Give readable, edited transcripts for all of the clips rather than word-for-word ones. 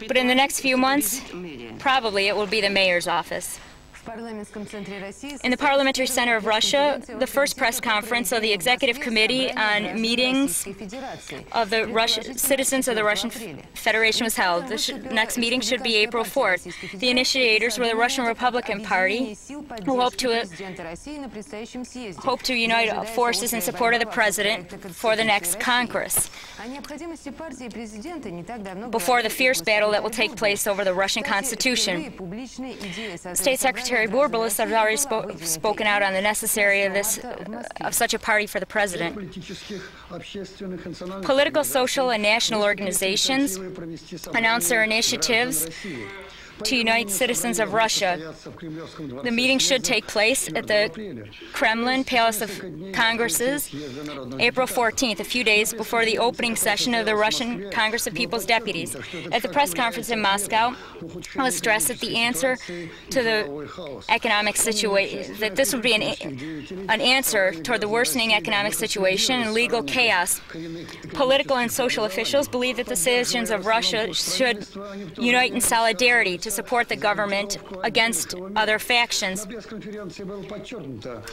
But in the next few months, probably it will be the mayor's office. In the Parliamentary Center of Russia, the first press conference of the Executive Committee on Meetings of the Citizens of the Russian Federation was held. The next meeting should be April 4th. The initiators were the Russian Republican Party, who hope to unite forces in support of the president for the next Congress, before the fierce battle that will take place over the Russian Constitution. State Secretary Bourbalis has already spoken out on the necessity of such a party for the president. Political, social, and national organizations announced their initiatives to unite citizens of Russia. The meeting should take place at the Kremlin Palace of Congresses, April 14th, a few days before the opening session of the Russian Congress of People's Deputies. At the press conference in Moscow, it was stressed that the answer to the economic situation, that this would be an answer toward the worsening economic situation and legal chaos. Political and social officials believe that the citizens of Russia should unite in solidarity to support the government against other factions.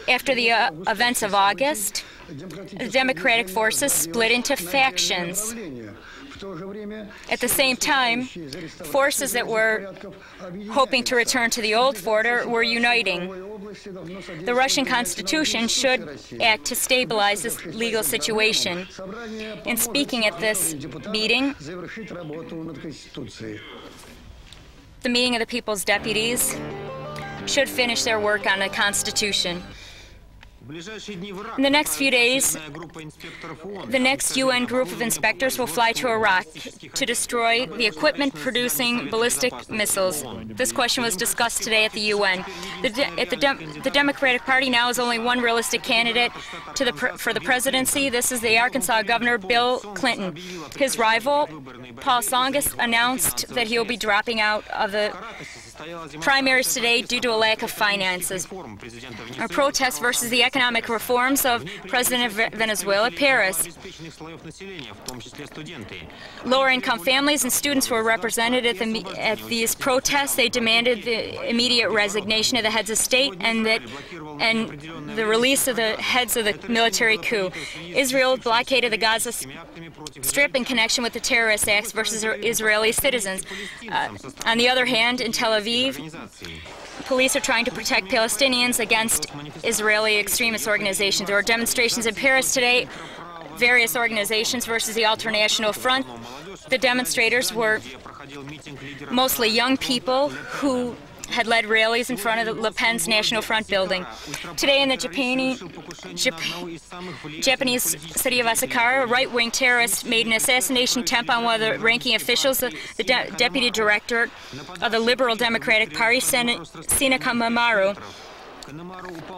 After the events of August, the democratic forces split into factions. At the same time, forces that were hoping to return to the old order were uniting. The Russian Constitution should act to stabilize this legal situation. In speaking at this meeting, the meeting of the People's Deputies should finish their work on the Constitution. In the next few days, the next UN group of inspectors will fly to Iraq to destroy the equipment producing ballistic missiles. This question was discussed today at the UN. The Democratic Party now has only one realistic candidate for the presidency. This is the Arkansas Governor Bill Clinton. His rival, Paul Tsongas, announced that he will be dropping out of the primaries today due to a lack of finances. Our protest versus the economic reforms of President of Venezuela, Paris. Lower-income families and students were represented at these protests. They demanded the immediate resignation of the heads of state and the release of the heads of the military coup. Israel blockaded the Gaza Strip in connection with the terrorist acts versus Israeli citizens. On the other hand, in Tel Aviv, police are trying to protect Palestinians against Israeli extremist organizations. There were demonstrations in Paris today, various organizations versus the Alternational Front. The demonstrators were mostly young people who had led rallies in front of the Le Pen's National Front building. Today in the Japanese city of Asakara, a right-wing terrorist made an assassination attempt on one of the ranking officials, the deputy director of the Liberal Democratic Party, Sina Kanemaru.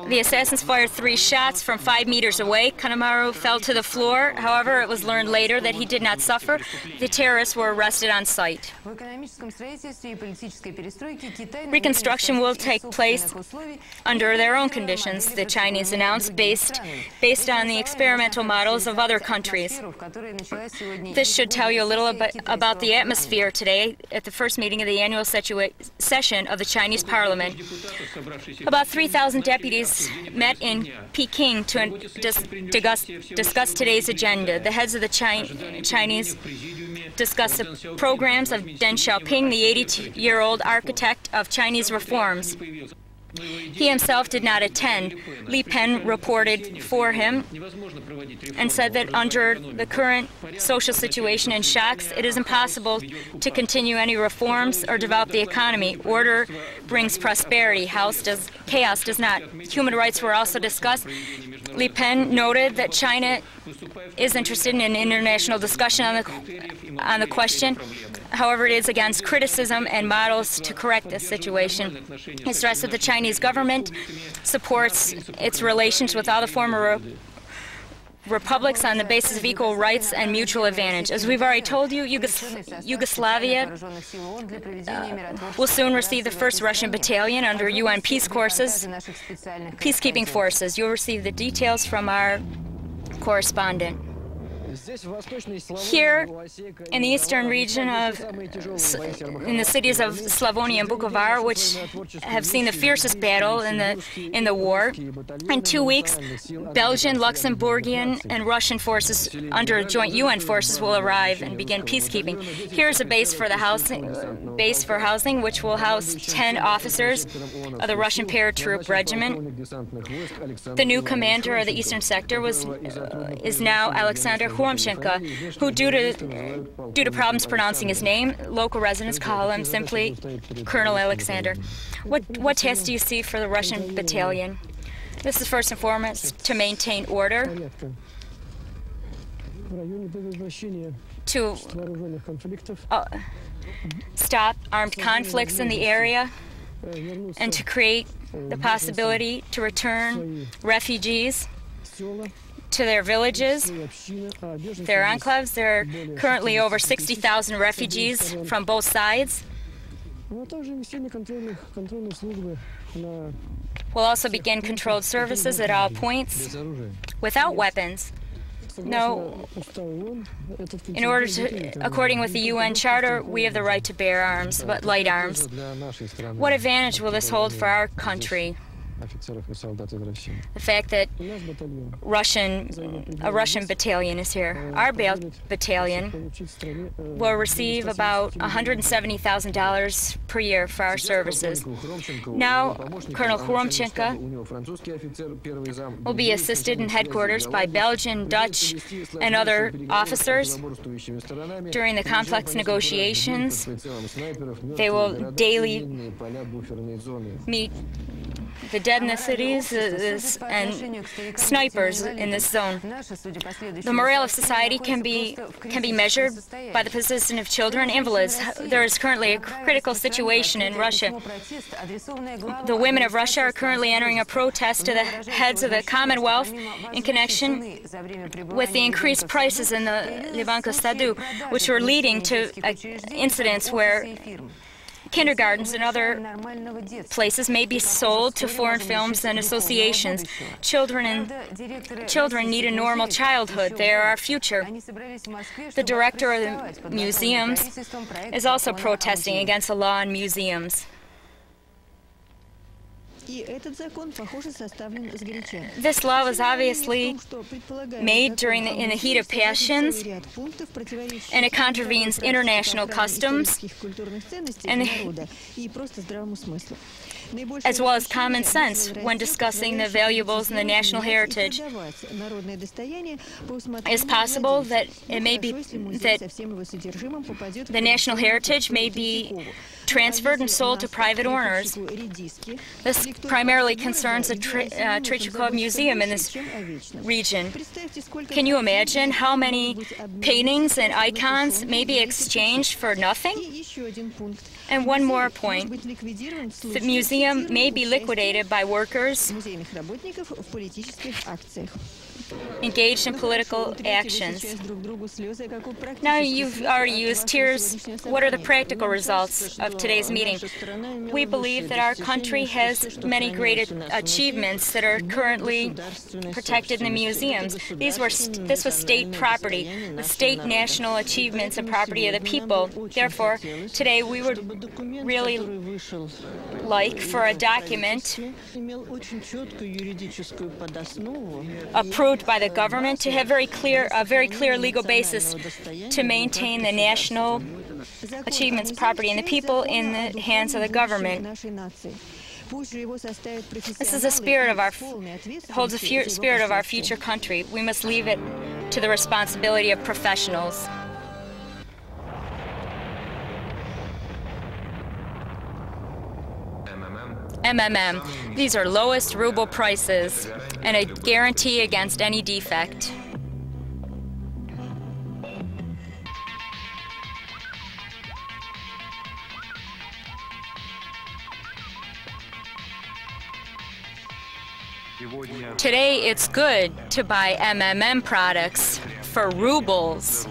The assassins fired 3 shots from 5 meters away. Kanemaru fell to the floor. However, it was learned later that he did not suffer. The terrorists were arrested on site. Reconstruction will take place under their own conditions, the Chinese announced, based on the experimental models of other countries. This should tell you a little bit about the atmosphere today at the first meeting of the annual session of the Chinese Parliament. About 3,000 deputies met in Peking to discuss today's agenda. The heads of the Chinese discussed the programs of Deng Xiaoping, the 80-year-old architect of Chinese reforms. He himself did not attend. Li Pen reported for him and said that under the current social situation and shocks, it is impossible to continue any reforms or develop the economy. Order brings prosperity. Chaos does not. Human rights were also discussed. Li Pen noted that China is interested in an international discussion on the question. However, it is against criticism and models to correct this situation. He stressed that the Chinese government supports its relations with all the former republics on the basis of equal rights and mutual advantage. As we've already told you, Yugoslavia will soon receive the first Russian battalion under UN peacekeeping forces. You'll receive the details from our correspondent. Here, in the eastern region in the cities of Slavonia and Bukovar, which have seen the fiercest battle in the war, in 2 weeks, Belgian, Luxembourgian, and Russian forces under joint UN forces will arrive and begin peacekeeping. Here's a base for housing, which will house 10 officers of the Russian paratroop regiment. The new commander of the eastern sector is now Alexander Khormchenko, who, due to problems pronouncing his name, local residents call him simply Colonel Alexander. What tasks do you see for the Russian battalion? This is first and foremost to maintain order, to stop armed conflicts in the area, and to create the possibility to return refugees to their villages, their enclaves. There are currently over 60,000 refugees from both sides. We'll also begin controlled services at all points without weapons. No, in order to, according with the UN Charter, we have the right to bear arms, but light arms. What advantage will this hold for our country? The fact that a Russian battalion is here. Our battalion will receive about $170,000 per year for our services. Now, Colonel Khormchenko will be assisted in headquarters by Belgian, Dutch, and other officers. During the complex negotiations, they will daily meet the dead in the cities and snipers in this zone. The morale of society can be measured by the position of children and invalids. There is currently a critical situation in Russia. The women of Russia are currently entering a protest to the heads of the Commonwealth in connection with the increased prices in the Libanco Sadu, which were leading to incidents where kindergartens and other places may be sold to foreign films and associations. Children need a normal childhood. They are our future. The director of the museums is also protesting against the law on museums. This law was obviously made in the heat of passions, and it contravenes international customs as well as common sense when discussing the valuables and the national heritage. It's possible that the national heritage may be transferred and sold to private owners. This primarily concerns the Tretyakov Museum in this region. Can you imagine how many paintings and icons may be exchanged for nothing? And one more point. The museum may be liquidated by workers engaged in political actions. Now you've already used tears. What are the practical results of today's meeting? We believe that our country has many great achievements that are currently protected in the museums. This was state property, the state national achievements and property of the people. Therefore, today we would really like for a document approved by the government to have a very clear legal basis to maintain the national achievements, property, and the people in the hands of the government. This is the spirit of holds the spirit of our future country. We must leave it to the responsibility of professionals. MMM. These are lowest ruble prices and a guarantee against any defect. Today, it's good to buy MMM products for rubles.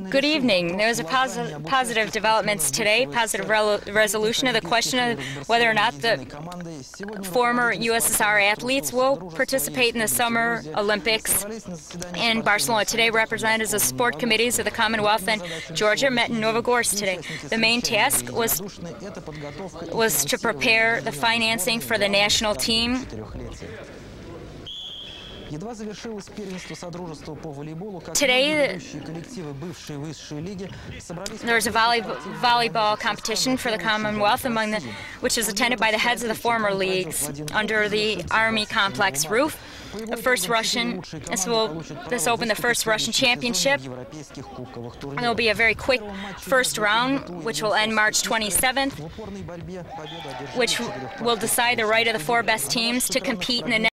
Good evening. There was a positive developments today, positive resolution of the question of whether or not the former USSR athletes will participate in the Summer Olympics in Barcelona. Today, representatives of sport committees of the Commonwealth and Georgia met in Novogorsk today. The main task was to prepare the financing for the national team. Today, there was a volleyball competition for the Commonwealth, which was attended by the heads of the former leagues under the Army complex roof. The first Russian, this opened the first Russian championship. And there will be a very quick first round, which will end March 27th, which will decide the right of the four best teams to compete in the